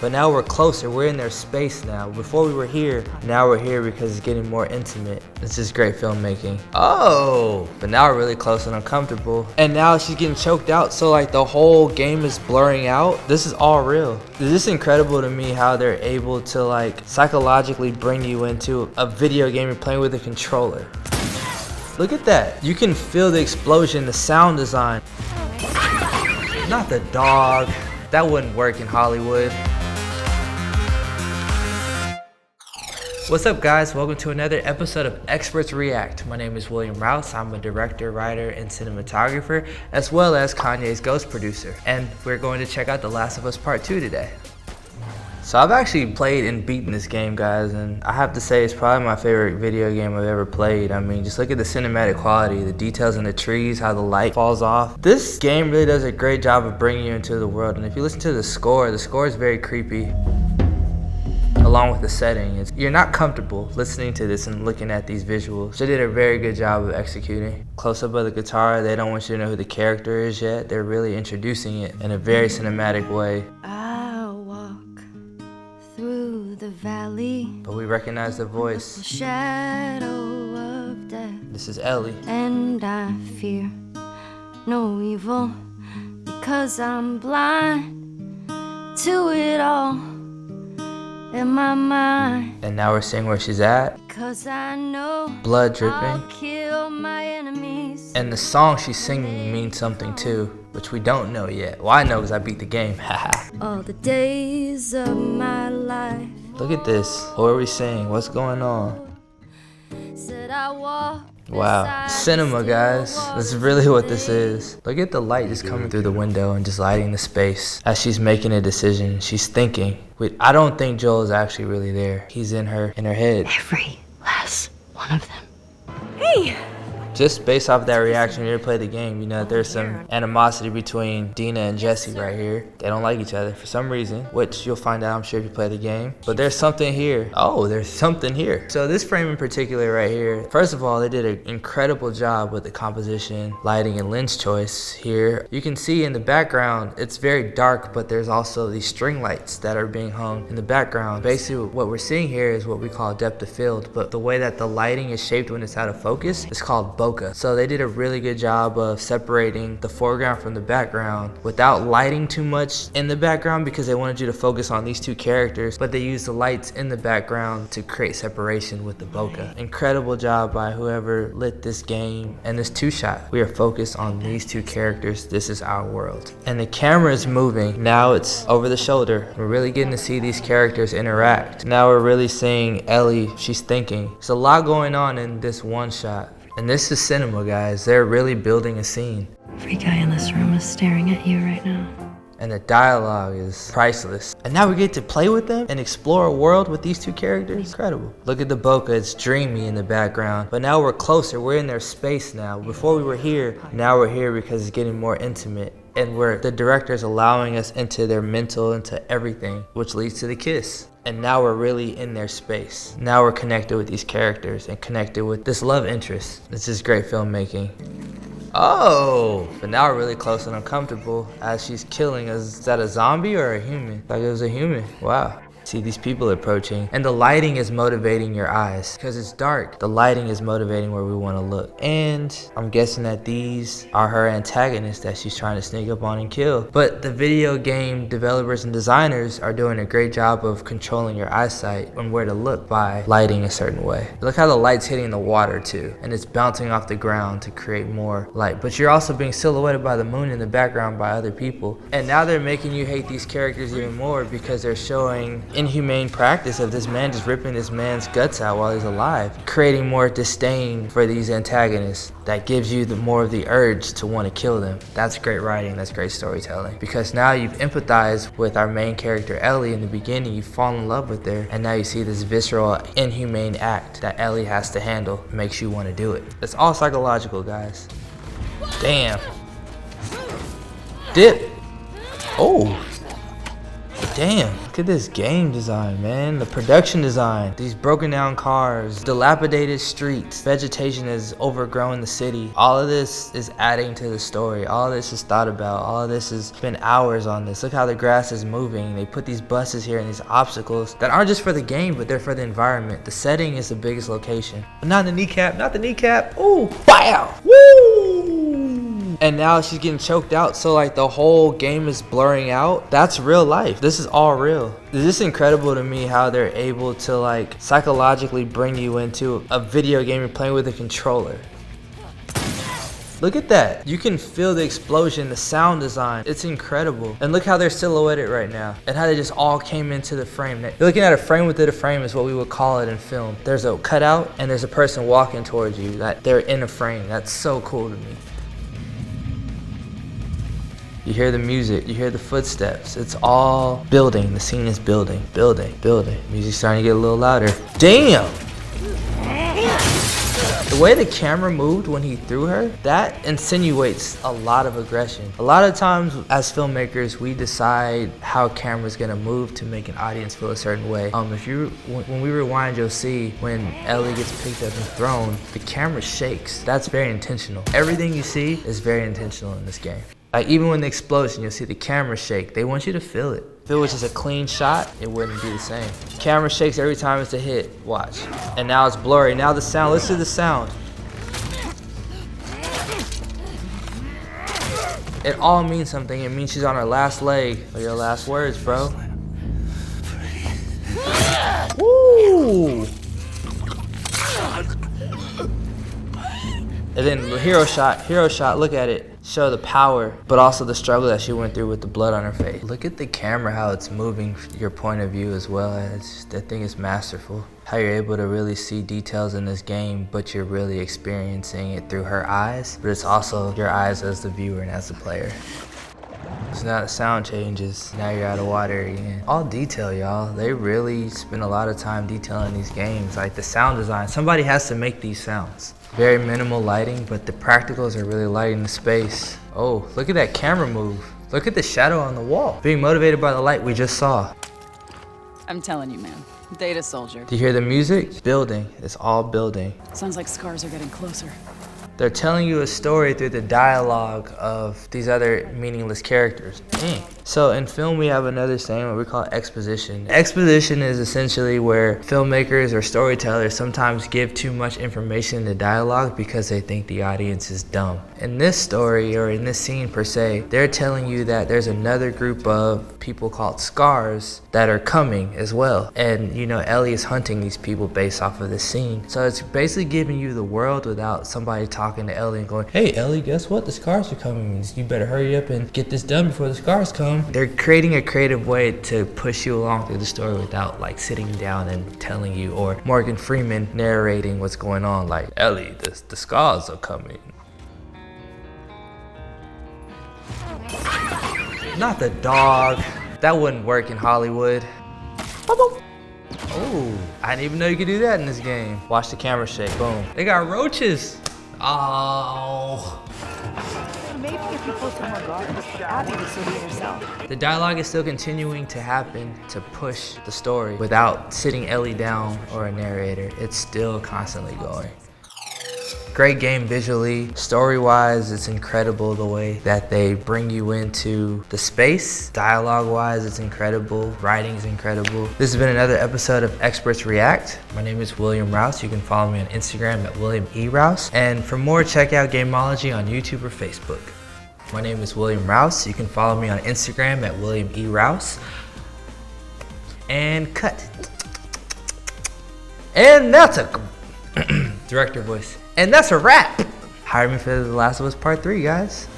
but now we're closer. We're in their space now. Before we were here, now we're here because it's getting more intimate. It's just great filmmaking. Oh, but now we're really close and uncomfortable. And now she's getting choked out, so like the whole game is blurring out. This is all real. It's just incredible to me how they're able to like psychologically bring you into a video game you're playing with a controller. Look at that. You can feel the explosion, the sound design. Not the dog. That wouldn't work in Hollywood. What's up guys, welcome to another episode of Experts React. My name is William Rouse. I'm a director, writer, and cinematographer, as well as Kanye's ghost producer. And we're going to check out The Last of Us Part 2 today. So I've actually played and beaten this game, guys, and I have to say it's probably my favorite video game I've ever played. I mean, just look at the cinematic quality, the details in the trees, how the light falls off. This game really does a great job of bringing you into the world, and if you listen to the score is very creepy. Along with the setting, you're not comfortable listening to this and looking at these visuals. They did a very good job of executing. Close up of the guitar, they don't want you to know who the character is yet. They're really introducing it in a very cinematic way. I'll walk through the valley, but we recognize the voice. The shadow of death. This is Ellie. And I fear no evil because I'm blind to it all. In my mind. And now we're seeing where she's at. Cause I know blood dripping. I'll kill my enemies. And the song she's singing means something too, which we don't know yet. Well, I know because I beat the game. All the days of my life. Look at this. What are we saying? What's going on? Said I walk. Wow, cinema, guys. This is really what this is. Look at the light just coming through the window and just lighting the space. As she's making a decision, she's thinking. Wait, I don't think Joel is actually really there. He's in her head. Every last one of them. Hey! Just based off that reaction, when you play the game, you know there's some animosity between Dina and Jesse right here. They don't like each other for some reason, which you'll find out, I'm sure, if you play the game. But there's something here. Oh, there's something here. So this frame in particular right here, first of all, they did an incredible job with the composition, lighting, and lens choice here. You can see in the background, it's very dark, but there's also these string lights that are being hung in the background. Basically, what we're seeing here is what we call depth of field, but the way that the lighting is shaped when it's out of focus is called bokeh. So they did a really good job of separating the foreground from the background without lighting too much in the background because they wanted you to focus on these two characters, but they used the lights in the background to create separation with the bokeh. Incredible job by whoever lit this game. And this two-shot, we are focused on these two characters. This is our world. And the camera is moving. Now it's over the shoulder. We're really getting to see these characters interact. Now we're really seeing Ellie, she's thinking. There's a lot going on in this one shot. And this is cinema, guys. They're really building a scene. Every guy in this room is staring at you right now. And the dialogue is priceless. And now we get to play with them and explore a world with these two characters. Incredible. Look at the bokeh, it's dreamy in the background. But now we're closer, we're in their space now. Before we were here, now we're here because it's getting more intimate. And the director's allowing us into their mental, into everything, which leads to the kiss. And now we're really in their space. Now we're connected with these characters and connected with this love interest. This is great filmmaking. Oh, but now we're really close and uncomfortable as she's killing us. Is that a zombie or a human? Like it was a human. Wow. See these people approaching, and the lighting is motivating your eyes because it's dark. The lighting is motivating where we want to look, and I'm guessing that these are her antagonists that she's trying to sneak up on and kill. But the video game developers and designers are doing a great job of controlling your eyesight and where to look by lighting a certain way. Look how the light's hitting the water too, and it's bouncing off the ground to create more light. But you're also being silhouetted by the moon in the background by other people, and now they're making you hate these characters even more because they're showing inhumane practice of this man just ripping this man's guts out while he's alive, creating more disdain for these antagonists that gives you more of the urge to want to kill them. That's great writing, that's great storytelling, because now you've empathized with our main character Ellie in the beginning, you fall in love with her, and now you see this visceral, inhumane act that Ellie has to handle, makes you want to do it. It's all psychological, guys. Damn. Dip. Oh. Damn, look at this game design, man. The production design. These broken down cars, dilapidated streets, vegetation has overgrown the city. All of this is adding to the story. All of this is thought about. All of this has been hours on this. Look how the grass is moving. They put these buses here and these obstacles that aren't just for the game, but they're for the environment. The setting is the biggest location. But not the kneecap, not the kneecap. Ooh, wow, woo! And now she's getting choked out, so like the whole game is blurring out. That's real life. This is all real. It's just incredible to me how they're able to like psychologically bring you into a video game you're playing with a controller. Look at that. You can feel the explosion, the sound design. It's incredible. And look how they're silhouetted right now and how they just all came into the frame. You're looking at a frame within a frame is what we would call it in film. There's a cutout and there's a person walking towards you. That they're in a frame. That's so cool to me. You hear the music, you hear the footsteps. It's all building. The scene is building, building, building. Music's starting to get a little louder. Damn! The way the camera moved when he threw her, that insinuates a lot of aggression. A lot of times as filmmakers, we decide how camera's gonna move to make an audience feel a certain way. When we rewind, you'll see when Ellie gets picked up and thrown, the camera shakes. That's very intentional. Everything you see is very intentional in this game. Like even when the explosion, you'll see the camera shake. They want you to feel it. If it was just a clean shot, it wouldn't be the same. Camera shakes every time it's a hit. Watch. And now it's blurry. Now the sound. Listen to the sound. It all means something. It means she's on her last leg. What are your last words, bro? Woo! And then hero shot, look at it. Show the power, but also the struggle that she went through with the blood on her face. Look at the camera, how it's moving your point of view as well. I think it's masterful. How you're able to really see details in this game, but you're really experiencing it through her eyes, but it's also your eyes as the viewer and as the player. So now the sound changes, now you're out of water again. All detail, y'all. They really spend a lot of time detailing these games. Like the sound design, somebody has to make these sounds. Very minimal lighting, but the practicals are really lighting the space. Oh, look at that camera move. Look at the shadow on the wall. Being motivated by the light we just saw. I'm telling you, man. Data soldier. Do you hear the music? Building. It's all building. Sounds like scars are getting closer. They're telling you a story through the dialogue of these other meaningless characters. So in film, we have another saying, what we call exposition. Exposition is essentially where filmmakers or storytellers sometimes give too much information in the dialogue because they think the audience is dumb. In this story, or in this scene per se, they're telling you that there's another group of people called scars that are coming as well. And you know, Ellie is hunting these people based off of this scene. So it's basically giving you the world without somebody talking to Ellie and going, hey Ellie, guess what? The scars are coming. You better hurry up and get this done before the scars come. They're creating a creative way to push you along through the story without like sitting down and telling you, or Morgan Freeman narrating what's going on, like, Ellie, the scars are coming. Not the dog. That wouldn't work in Hollywood. Oh, I didn't even know you could do that in this game. Watch the camera shake, boom. They got roaches. Oh. Maybe if you put some more guards, Abby would still be herself. The dialogue is still continuing to happen to push the story without sitting Ellie down or a narrator. It's still constantly going. Great game visually. Story-wise, it's incredible the way that they bring you into the space. Dialogue-wise, it's incredible. Writing's incredible. This has been another episode of Experts React. My name is William Rouse. You can follow me on Instagram at William E. Rouse. And for more, check out Gamology on YouTube or Facebook. My name is William Rouse. You can follow me on Instagram at William E. Rouse. And cut. And that's a director voice. And that's a wrap. Hire me for The Last of Us Part 3, guys.